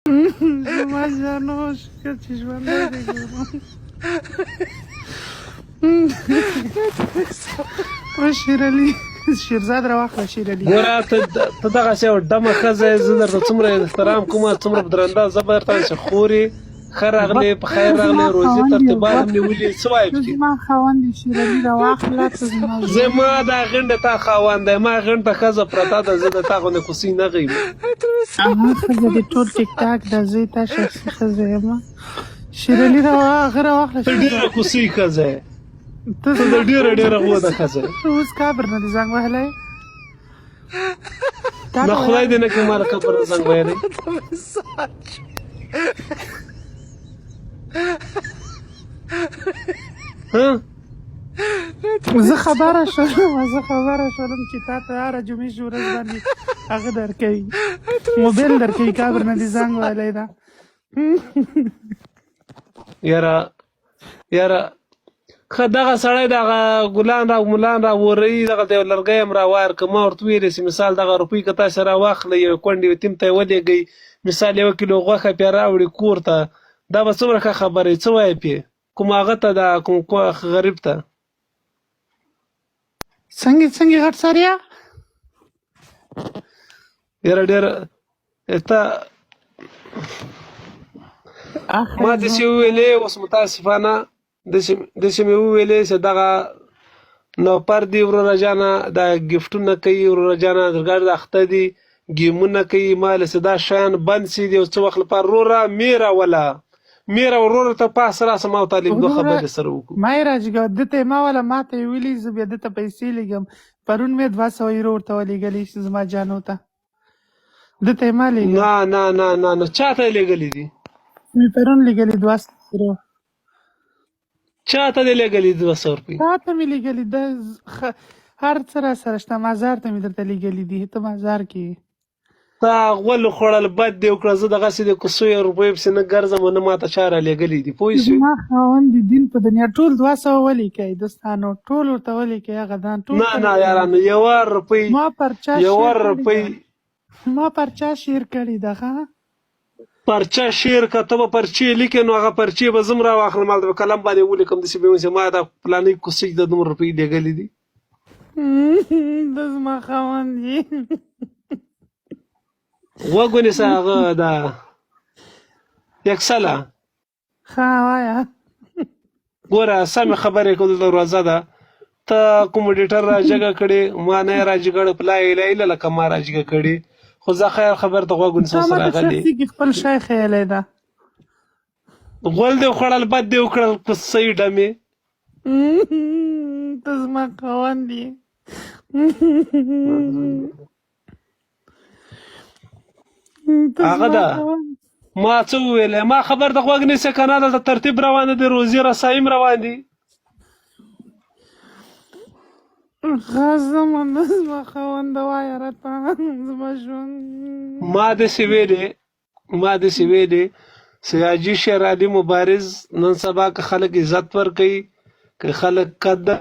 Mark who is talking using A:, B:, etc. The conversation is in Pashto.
A: زما جانو شکر چې ژوندی دی ګورم شیر علي شیرزاد راواخله شیر علي
B: ګوره ته دغسې یو ډمه ښځه یې زه درته څومره احترام کوم څومره په درنده زه به درته چې خورې ښه راغلې په خیر راغلې روزي ترتیبات هم نیولي څه وایې پکې
A: زما خاوند یې شیر علي راواخله ته زما
B: زما دا غنډه تا خاوند دی ما غنډه ښځه پرته ده زه د تا غوندې کوسۍ نه غیم
A: هغه ښځه دې ټول ټیک ټاک ده زه یې تا شخصي ښځه یم شیر علي هغه راواخله
B: ته ډېره کوسۍ ښځه یې ته د ډېره غوده ښځه یې
A: اوس کابر نه دې زنګ وهلی
B: نه خدای دې نه کړي ما له کبر نه زنګ ویلی
A: زه خبره شولم چې تا ته هره جمعې ورځ باندې هغه درکوي موبایل درکوي کابر نه دې زنګ وهلی ده
B: یاره ښه دغه سړی دغه ګلان را ملان را وروي دغلته یو لرګی هم راوار که ما ورته ویلی چې مثال دغه روپۍ که تاسې راواخلئ یو کونډې یتیم ته یې ولېږئ مثال 1 کیلو غوښه پرې راوړي کور ته دا به څومره ښه خبره وي څه وایې پرې کوم هغه ته ده کوم غریب ته
A: څنګه غټ سریا
B: یاره ډېره ته ما داسې وویلې اوس متاسفانه داسې مې وویلې چې دغه نوپر دي وروره جانه دا ګفټونه کوي وروره جانه درګاډ د اخته دي ګیمونه کوي ما له چې دا شیان بند سي دي او څه وخت لپاره وروره میره وروره ته پاس راسه ما او تعلیم دوه خبرې سره وکړو
A: ما یې راجګه ده ته ما وله ما ته یې ویلي زه بیا ده ته پیسې لېږم پرون مې 200 یورو ورته ولېږلي زما جانو ته ده ته یې ما لېږم
B: نه چا ته یې لېږلي دي
A: مې پرون لېږلي 200 یورو
B: چا ته دې لېږلي 200 روپۍ
A: تا ته مې لېږلي ده هر څه را سره شته مازار ته مې درته لېږلي دي ته مازار کې
B: تا غول خوړل بد دې وکړه زه دغسې د کوڅو روپیو پسې نه ګرځم نه ما ته چا را لېږلي دي پوه شوې
A: زما خاوند د دین په دنیا ټول 200 ولیکئ دوستانو ټول ورته ولیکئ هغه دان ټول
B: نه یارانو 1 روپۍ
A: ما پرچا
B: 1 روپۍ
A: ما پرچا شیر کړې ده ښه
B: پرچا شیر که ته به پرچې لیکې نو هغه پرچې به زه هم راواخلم هلته به قلم باندې ولیکم داسې به وایي چې ما دا فلانۍ کوڅۍ ته دومره روپۍ لېږلي دي
A: ده زما خاوند یې
B: غوږ ونیسه هغه دا یکسله
A: ښه وایه
B: ګوره سمې خبرې کول د روزه ده ته کومډیټر راجګه کړې ما نه یې راجګړې په لا اله الا لکه ما راجګه کړې خو زه خیر خبر ته غوږ ونیسه سره راغلی
A: خپل شی خیالی ده
B: غول دې وخوړل بد دې وکړل کوڅۍ ډمې
A: ته زما خاوند یې
B: هغه ده ما څه وویلی ما خبر ته غوږ نیسې که نه دلته ترتیب روان دی روزي رسایي هم روان دي
A: زما خاوند وایه راته زما ژوند
B: ما داسې ویلې چې حاجي شیر علي مبارز نن سبا که خلک عزت ورکوي که خلک قدر